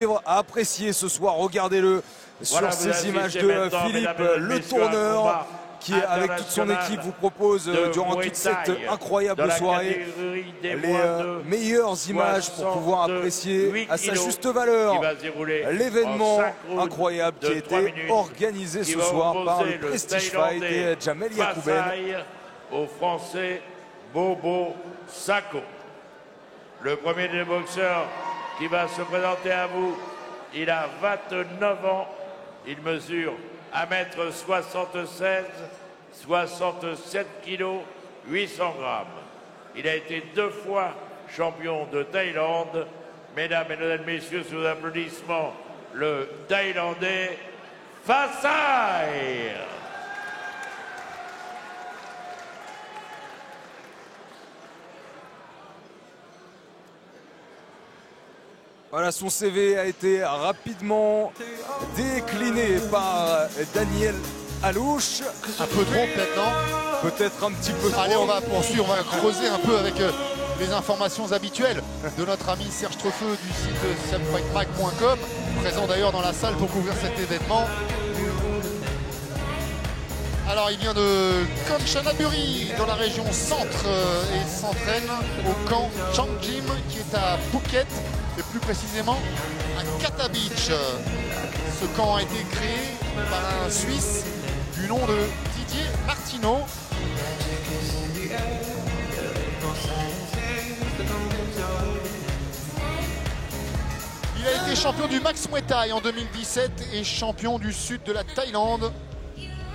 à apprécier ce soir. Regardez-le sur ces images de Philippe le tourneur qui, avec toute son équipe, vous propose durant toute cette incroyable soirée les meilleures images pour pouvoir apprécier à sa juste valeur l'événement incroyable qui a été organisé ce soir par le Prestige Fight et Jamel Yacouben. Au Français Bobo Sacco. Le premier des boxeurs qui va se présenter à vous, il a 29 ans, il mesure 1m76, 67 kg, 800 grammes. Il a été 2 fois champion de Thaïlande. Mesdames et messieurs, sous applaudissements, le Thaïlandais Fasai. Voilà, son CV a été rapidement décliné par Daniel Alouche. Un peu trop peut-être, non? Peut-être un petit peu trop. Allez, on va poursuivre, on va creuser un peu avec les informations habituelles de notre ami Serge Trefeux du site samfightmag.com, présent d'ailleurs dans la salle pour couvrir cet événement. Alors, il vient de Kanchanaburi, dans la région centre, et s'entraîne au camp Changjim, qui est à Phuket, et plus précisément à Kata Beach. Ce camp a été créé par un Suisse du nom de Didier Martineau. Il a été champion du Max Muay Thai en 2017 et champion du sud de la Thaïlande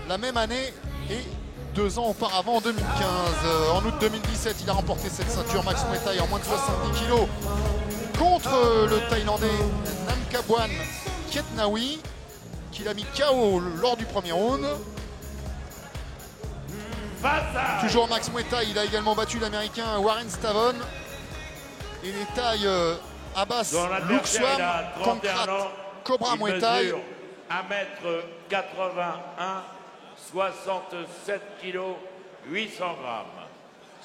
la même année et 2 ans auparavant en 2015. En août 2017, il a remporté cette ceinture Max Muay Thai en moins de 70 kg contre le Thaïlandais Namkabwan Kietnawi, qu'il a mis KO lors du premier round. Toujours Max Muay Thai, il a également battu l'Américain Warren Stavon. Et les Thaïs Abbas Luxwam, Konkrat, Cobra Muay Thai. 1m81, 67 kg, 800 grammes.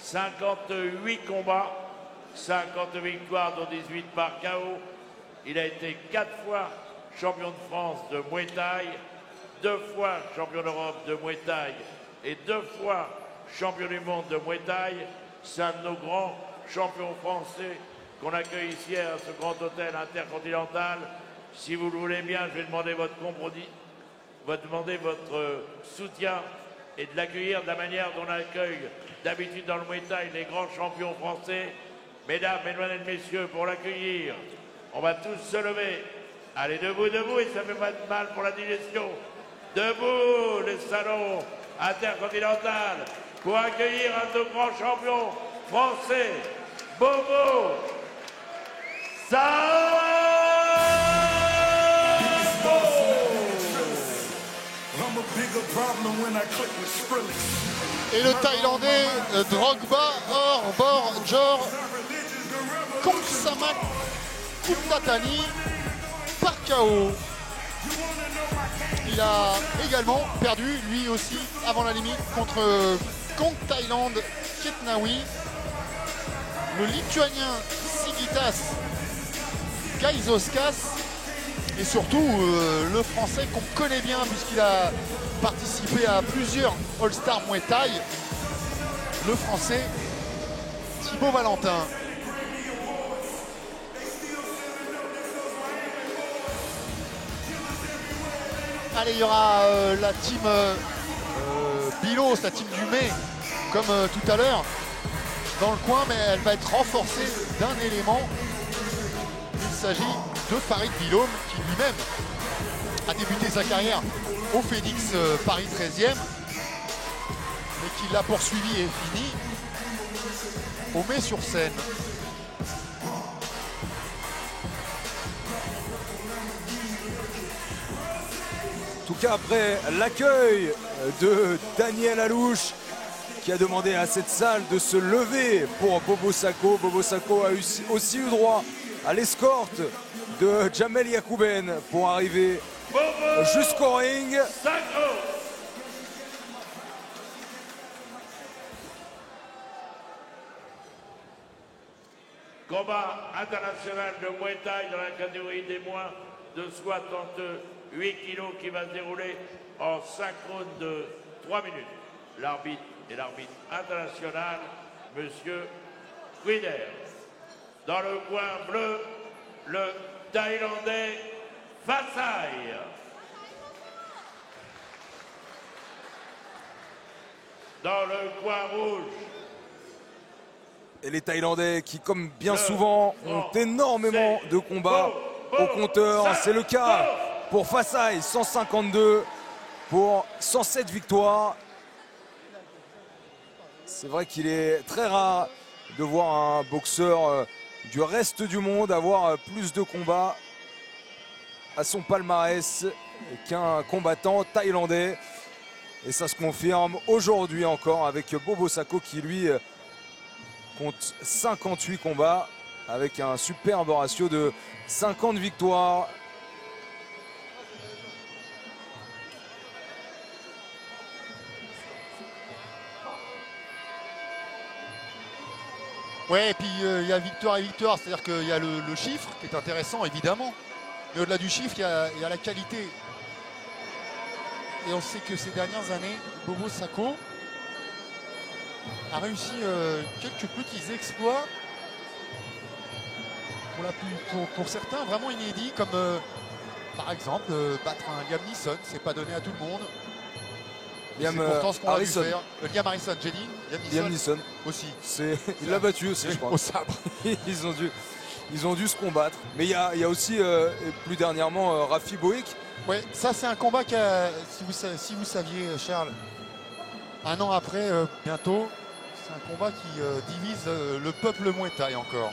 58 combats, 50 victoires dont 18 par KO. Il a été 4 fois champion de France de Muay Thai, 2 fois champion d'Europe de Muay Thai et 2 fois champion du monde de Muay Thai. C'est un de nos grands champions français qu'on accueille ici à ce grand hôtel intercontinental. Si vous le voulez bien, je vais demander votre compromis, votre soutien et de l'accueillir de la manière dont on accueille d'habitude dans le Muay Thai les grands champions français. Mesdames, mesdemoiselles, messieurs, pour l'accueillir, on va tous se lever. Allez, debout, debout, et ça ne fait pas de mal pour la digestion. Debout, le salon intercontinental, pour accueillir un de nos grands champions français, Bobo Sacco. Et le Thaïlandais Drogba Jor Kongsamak Kuptatani par KO. Il a également perdu, lui aussi, avant la limite, contre Kong Thailand Kietnawi. Le Lituanien Sigitas Gaizoskas. Et surtout, le Français qu'on connaît bien, puisqu'il a participé à plusieurs All-Star Muay Thai, le Français Thibaut Valentin. Allez, il y aura la team Bilos, la team du mai, comme tout à l'heure, dans le coin, mais elle va être renforcée d'un élément. Il s'agit de Farid Bilhoum, qui lui-même a débuté sa carrière au Phoenix Paris 13e, mais qui l'a poursuivi et fini au Mai-sur-Seine. En tout cas, après l'accueil de Daniel Alouche, qui a demandé à cette salle de se lever pour Bobo Sacco. Bobo Sacco a aussi eu droit à l'escorte de Jamel Yacouben pour arriver jusqu'au ring. Combat international de Muay Thai dans la catégorie des moins de 68 kilos qui va se dérouler en synchrone de 3 minutes. L'arbitre est l'arbitre international, Monsieur Guider. Dans le coin bleu, le Thaïlandais Fasai. Dans le coin rouge. Et les Thaïlandais qui, comme bien souvent, ont énormément de combats au compteur. C'est le cas pour Fasai, 152 pour 107 victoires. C'est vrai qu'il est très rare de voir un boxeur du reste du monde avoir plus de combats à son palmarès qu'un combattant thaïlandais. Et ça se confirme aujourd'hui encore avec Bobo Sako qui lui compte 58 combats avec un superbe ratio de 50 victoires. Ouais, et puis il y a victoire et victoire, c'est-à-dire qu'il y a le chiffre qui est intéressant évidemment, mais au-delà du chiffre, il y a la qualité. Et on sait que ces dernières années, Bobo Sako a réussi quelques petits exploits, pour certains vraiment inédits, comme par exemple battre un Liam Neeson, c'est pas donné à tout le monde. Liam Harrison. Liam Harrison, j'ai dit. Liam Neeson aussi. Il l'a battu aussi, je crois. Au sabre. Ils ont dû se combattre. Mais il y a aussi, plus dernièrement, Rafi Boïk. Oui, ça c'est un combat qui si vous saviez, Charles, un an après, bientôt, c'est un combat qui divise le peuple Muay Thai encore.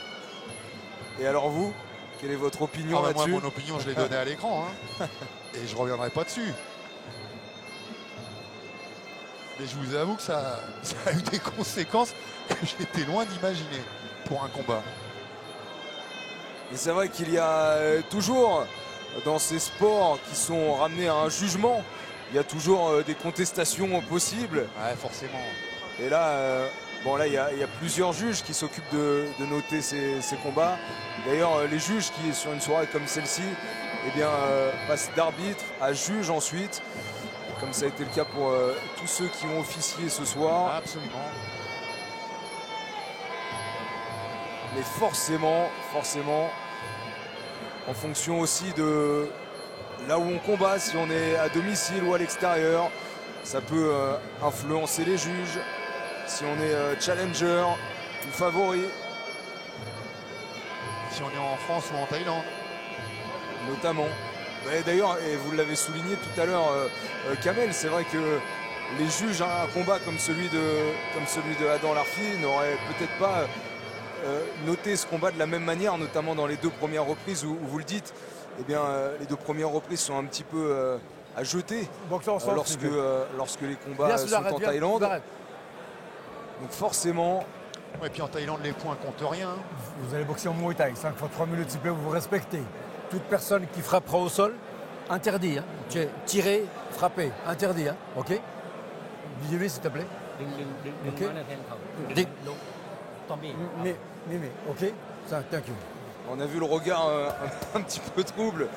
Et alors vous, quelle est votre opinion là-dessus? Moi, mon opinion, je l'ai donnée à l'écran. Hein. Et je ne reviendrai pas dessus. Mais je vous avoue que ça a eu des conséquences que j'étais loin d'imaginer pour un combat. Et c'est vrai qu'il y a toujours, dans ces sports qui sont ramenés à un jugement, il y a toujours des contestations possibles. Ouais, forcément. Et là, il y a plusieurs juges qui s'occupent de noter ces combats. D'ailleurs, les juges qui, sur une soirée comme celle-ci, passent d'arbitre à juge ensuite, comme ça a été le cas pour tous ceux qui ont officié ce soir. Absolument. Mais forcément, en fonction aussi de là où on combat, si on est à domicile ou à l'extérieur, ça peut influencer les juges. Si on est challenger ou favori. Si on est en France ou en Thaïlande. Notamment. D'ailleurs, et vous l'avez souligné tout à l'heure, Kamel, c'est vrai que les juges à un combat comme celui de Adam Larfi n'auraient peut-être pas noté ce combat de la même manière, notamment dans les deux premières reprises où vous le dites. Eh bien, les deux premières reprises sont un petit peu à jeter lorsque les combats sont en Thaïlande. Donc forcément... Et puis en Thaïlande, les points comptent rien. Vous allez boxer en Muay Thai, 5 fois 3 minutes, s'il vous plaît, vous vous respectez. Toute personne qui frappera au sol, interdit. Hein. Tirer, frapper, interdit. Hein. Ok. Dis-lui, s'il te plaît. Ok. Mais, ok. Ça, thank you. On a vu le regard un petit peu trouble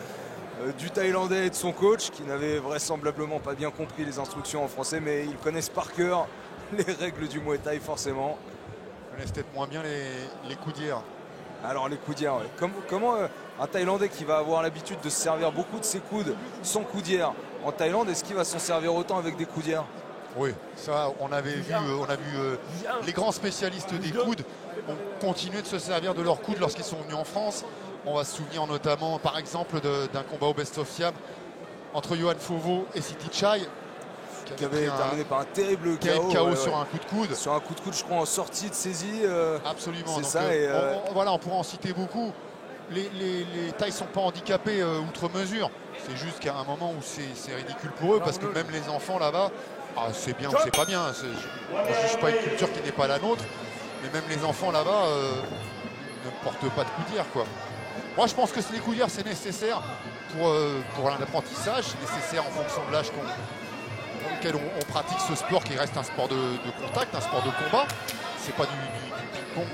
du Thaïlandais et de son coach, qui n'avait vraisemblablement pas bien compris les instructions en français, mais ils connaissent par cœur les règles du Muay Thai, forcément. Ils connaissent peut-être moins bien les coudières. Alors les coudières, ouais. Comment un Thaïlandais qui va avoir l'habitude de se servir beaucoup de ses coudes sans coudières en Thaïlande, est-ce qu'il va s'en servir autant avec des coudières? Oui, ça on a vu les grands spécialistes des coudes ont continué de se servir de leurs coudes lorsqu'ils sont venus en France. On va se souvenir notamment par exemple d'un combat au Best of Siam entre Johan Fauveau et Siti Chai, qui avait terminé par un terrible KO, sur un coup de coude. Sur un coup de coude, je crois, en sortie de saisie. Absolument. C'est donc, ça. On pourra en citer beaucoup. Les Thaïs ne sont pas handicapés outre mesure. C'est juste qu'à un moment où c'est ridicule pour eux, parce que même les enfants là-bas, c'est bien ou c'est pas bien. Je ne juge pas une culture qui n'est pas la nôtre, mais même les enfants là-bas ne portent pas de coudière, quoi. Moi, je pense que les coudières, c'est nécessaire pour un apprentissage, c'est nécessaire en fonction de l'âge dans lequel on pratique ce sport qui reste un sport de contact, un sport de combat. C'est pas du ping-pong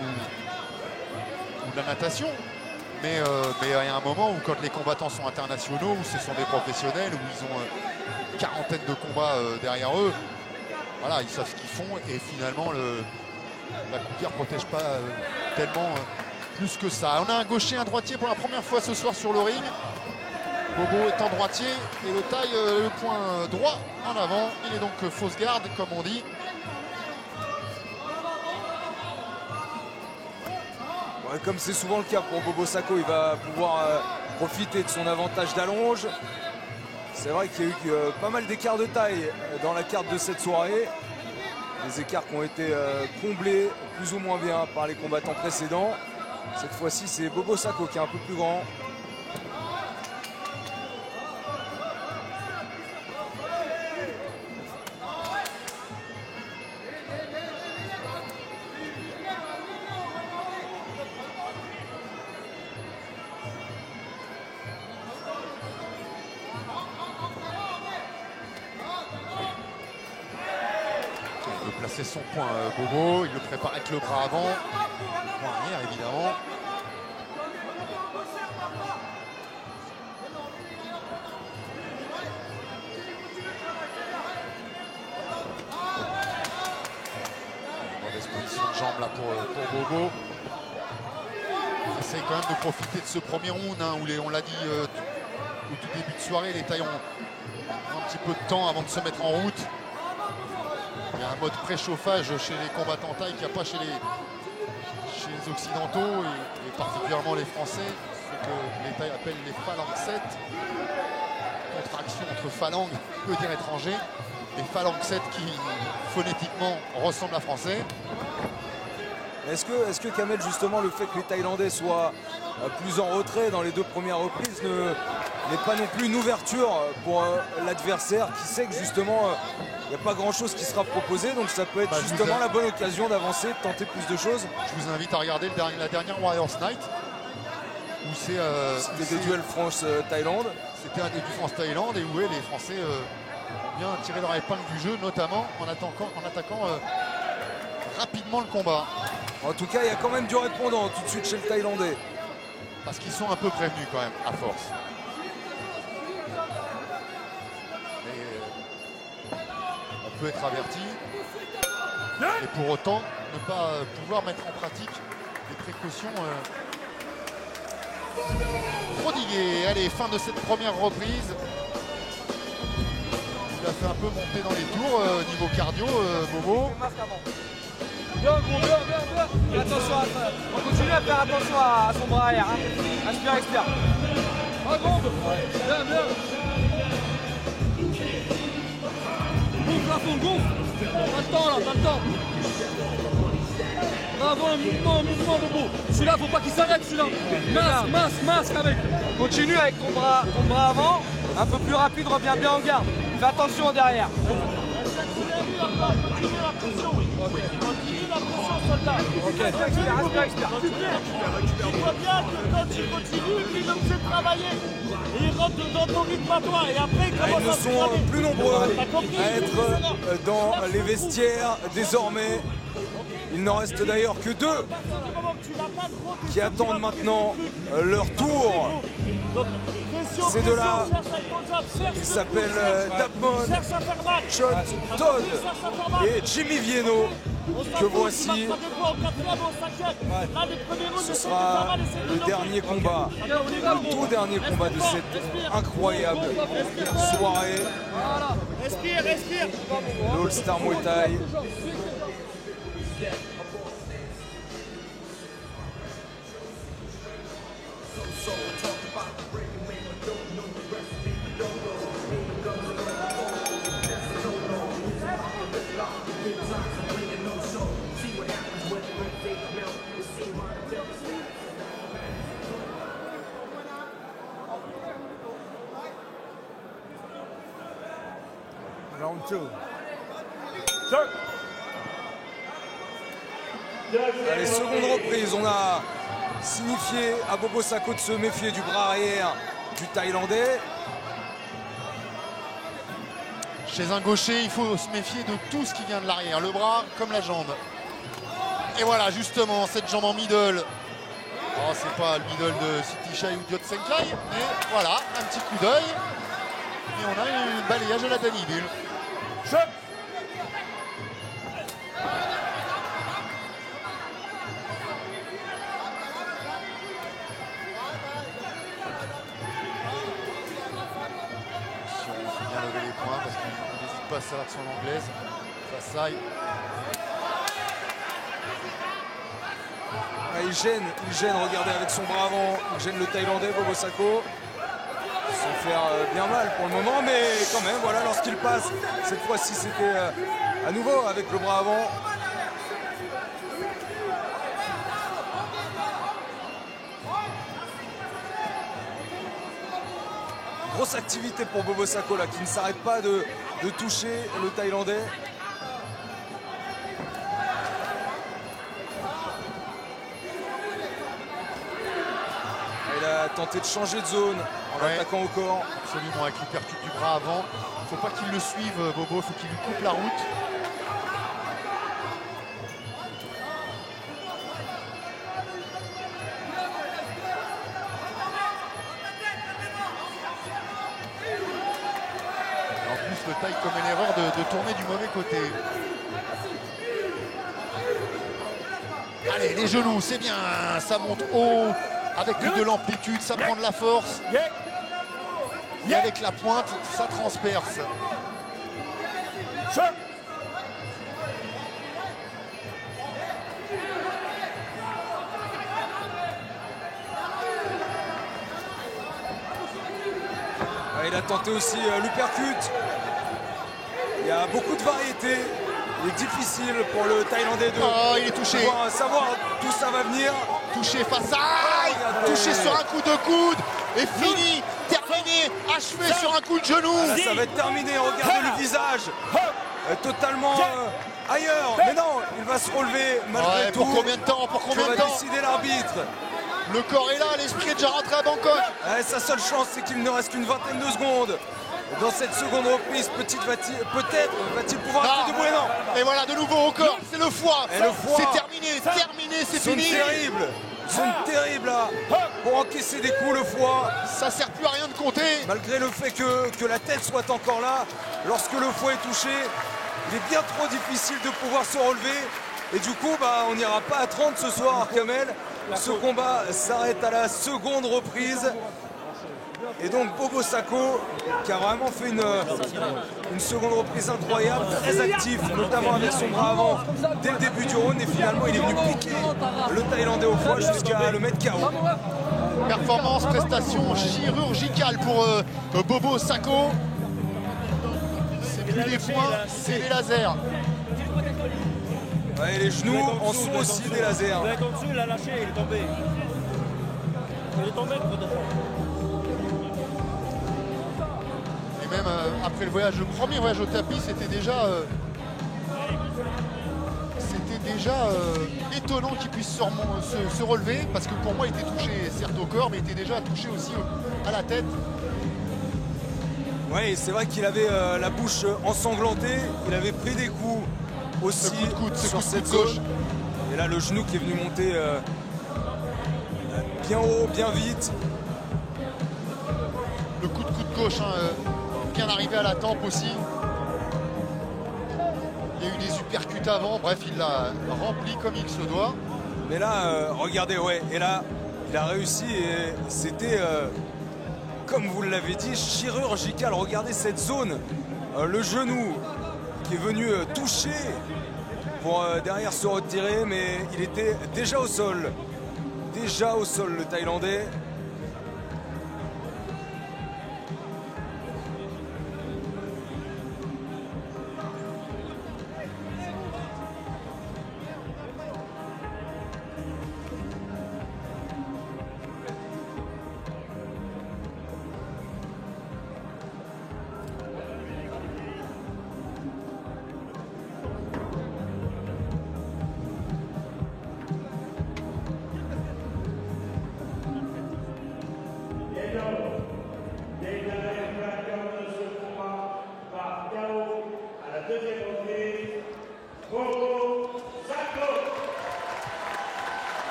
ou de la natation. Mais il y a un moment où quand les combattants sont internationaux, où ce sont des professionnels, où ils ont une quarantaine de combats derrière eux, voilà, ils savent ce qu'ils font et finalement la coupière ne protège pas tellement plus que ça. On a un gaucher, un droitier pour la première fois ce soir sur le ring. Bobo étant droitier et le taille le point droit en avant. Il est donc fausse garde comme on dit. Ouais, comme c'est souvent le cas pour Bobo Sacco, il va pouvoir profiter de son avantage d'allonge. C'est vrai qu'il y a eu pas mal d'écarts de taille dans la carte de cette soirée. Des écarts qui ont été comblés plus ou moins bien par les combattants précédents. Cette fois-ci, c'est Bobo Sacco qui est un peu plus grand. C'est son point Bobo, il le prépare avec le bras avant, point arrière évidemment. Mauvaise position de jambe là pour Bobo. Il essaye quand même de profiter de ce premier round hein, où on l'a dit au tout début de soirée, les tailles ont un petit peu de temps avant de se mettre en route. Il y a un mode préchauffage chez les combattants taille qu'il n'y a pas chez les occidentaux et particulièrement les Français, ce que les tailles appellent les phalanges 7. Contraction entre phalangue, peut dire étranger, et phalangue 7 qui phonétiquement ressemblent à français. Est-ce que Kamel, justement, le fait que les Thaïlandais soient plus en retrait dans les deux premières reprises n'est pas non plus une ouverture pour l'adversaire qui sait que justement il n'y a pas grand chose qui sera proposé, donc ça peut être justement la bonne occasion d'avancer, de tenter plus de choses. Je vous invite à regarder la dernière Warriors Night où c'était des duels France-Thaïlande. C'était un début France-Thaïlande et où les Français ont bien tiré leur épingle du jeu, notamment en attaquant rapidement le combat. En tout cas, il y a quand même du répondant tout de suite chez le Thaïlandais. Parce qu'ils sont un peu prévenus quand même, à force. Mais on peut être averti. Et pour autant, ne pas pouvoir mettre en pratique des précautions prodiguées. Allez, fin de cette première reprise. Il a fait un peu monter dans les tours niveau cardio, Bobo. Bien gros, bien. Attention on continue à faire attention à son bras arrière. Hein. Inspire, expire. Ah gros, bien. Gonfle à fond, gonfle. T'as le temps là, t'as le temps. Bravo, un mouvement Bobo. Celui-là, faut pas qu'il s'arrête celui-là. Masque avec. Continue avec ton bras avant. Un peu plus rapide, reviens bien en garde. Fais attention derrière. Ok. Tu vois bien que quand il continue, il me fait travailler. Et il rentre dans ton rythme à toi. Et après, il commence ils ne sont plus nombreux à être dans les vestiaires désormais. Il n'en reste d'ailleurs que deux qui attendent maintenant leur tour. Ces deux-là, ils s'appellent Dapmon, Chot Todd et Jimmy Vienno, que voici. Ce sera le dernier combat, le tout dernier combat de cette incroyable soirée. Respire. L'All-Star Muay Thai. Round 2. Allez, seconde reprise, on a signifié à Bobo Sacco de se méfier du bras arrière du Thaïlandais. Chez un gaucher, il faut se méfier de tout ce qui vient de l'arrière, le bras comme la jambe. Et voilà, justement, cette jambe en middle Oh, c'est pas le middle de Sitichai ou Diotsenkai, mais voilà, un petit coup d'œil. Et on a un balayage à la Danny Bull. Il faut bien lever les points parce qu'il n'hésite pas à servir de son anglaise. Ça saille. Il gêne, regardez, avec son bras avant, il gêne le Thaïlandais Bobo Sako. Sans faire bien mal pour le moment, mais quand même, voilà, lorsqu'il passe, cette fois-ci c'était à nouveau avec le bras avant. Grosse activité pour Bobo Sako là, qui ne s'arrête pas de toucher le Thaïlandais. Il a tenté de changer de zone en attaquant au corps. Absolument, avec l'hypercute du bras avant. Il ne faut pas qu'il le suive, Bobo, il faut qu'il lui coupe la route. Et en plus, le Thaï commet l'erreur de tourner du mauvais côté. Allez, les genoux, c'est bien, ça monte haut. Avec de l'amplitude, ça prend de la force. Et avec la pointe, ça transperce. Il a tenté aussi l'uppercut. Il y a beaucoup de variétés. Il est difficile pour le Thaïlandais de il est touché. Savoir d'où ça va venir. Touché face à... touché sur un coup de coude. Et fini, terminé, achevé sur un coup de genou. Là, ça va être terminé, regardez le visage. Totalement ailleurs. Mais non, il va se relever malgré tout. Pour combien de temps? Pour combien de temps? Va décider l'arbitre. Le corps est là, l'esprit est déjà rentré à Bangkok. Sa seule chance, c'est qu'il ne reste qu'une vingtaine de secondes. Dans cette seconde reprise, peut-être va-t-il pouvoir rester debout? Non. Et voilà, de nouveau au corps, c'est le foie. Et le foie. C'est terminé, c'est fini. Zone terrible là, pour encaisser des coups le foie. Ça sert plus à rien de compter. Malgré le fait que la tête soit encore là, lorsque le foie est touché, il est bien trop difficile de pouvoir se relever. Et du coup, on n'ira pas à 30 ce soir, Kamel. Ce combat s'arrête à la seconde reprise. Et donc Bobo Sako, qui a vraiment fait une seconde reprise incroyable, très actif, notamment avec son bras avant dès le début du round. Et finalement, il est venu piquer le Thaïlandais au foie jusqu'à le mettre KO. Performance, prestation chirurgicale pour Bobo Sako. C'est plus les points, c'est les lasers. Ouais, les genoux en sont aussi des lasers. Il est au-dessus, il a lâché, il est tombé. Il est tombé, Et même après le premier voyage au tapis, c'était déjà étonnant qu'il puisse se relever, parce que pour moi, il était touché certes au corps, mais il était déjà touché aussi à la tête. Oui, c'est vrai qu'il avait la bouche ensanglantée, il avait pris des coups aussi sur cette zone. Et là, le genou qui est venu monter bien haut, bien vite. Le coup de gauche, bien arrivé à la tempe aussi. Il y a eu des uppercuts avant, bref, il l'a rempli comme il se doit. Mais là, regardez, et là, il a réussi et c'était, comme vous l'avez dit, chirurgical. Regardez cette zone, le genou qui est venu toucher pour derrière se retirer, mais il était déjà au sol. Déjà au sol, le Thaïlandais.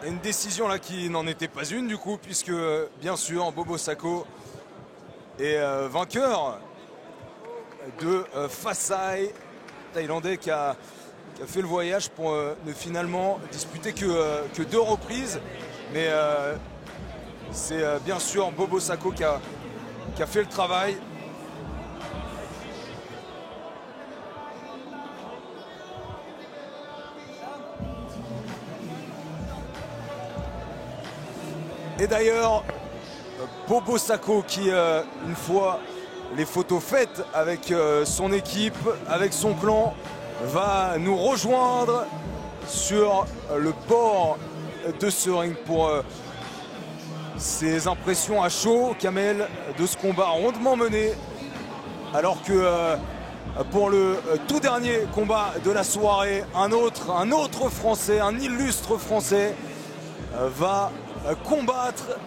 Une décision là qui n'en était pas une du coup, puisque bien sûr Bobo Sako est vainqueur de Fasai, thaïlandais qui a fait le voyage pour ne finalement disputer que 2 reprises. Mais c'est bien sûr Bobo Sako qui a fait le travail. Et d'ailleurs, Bobo Sako qui, une fois les photos faites avec son équipe, avec son clan, va nous rejoindre sur le bord de ce ring pour ses impressions à chaud, Kamel, de ce combat rondement mené. Alors que pour le tout dernier combat de la soirée, un autre Français, un illustre Français va combattre.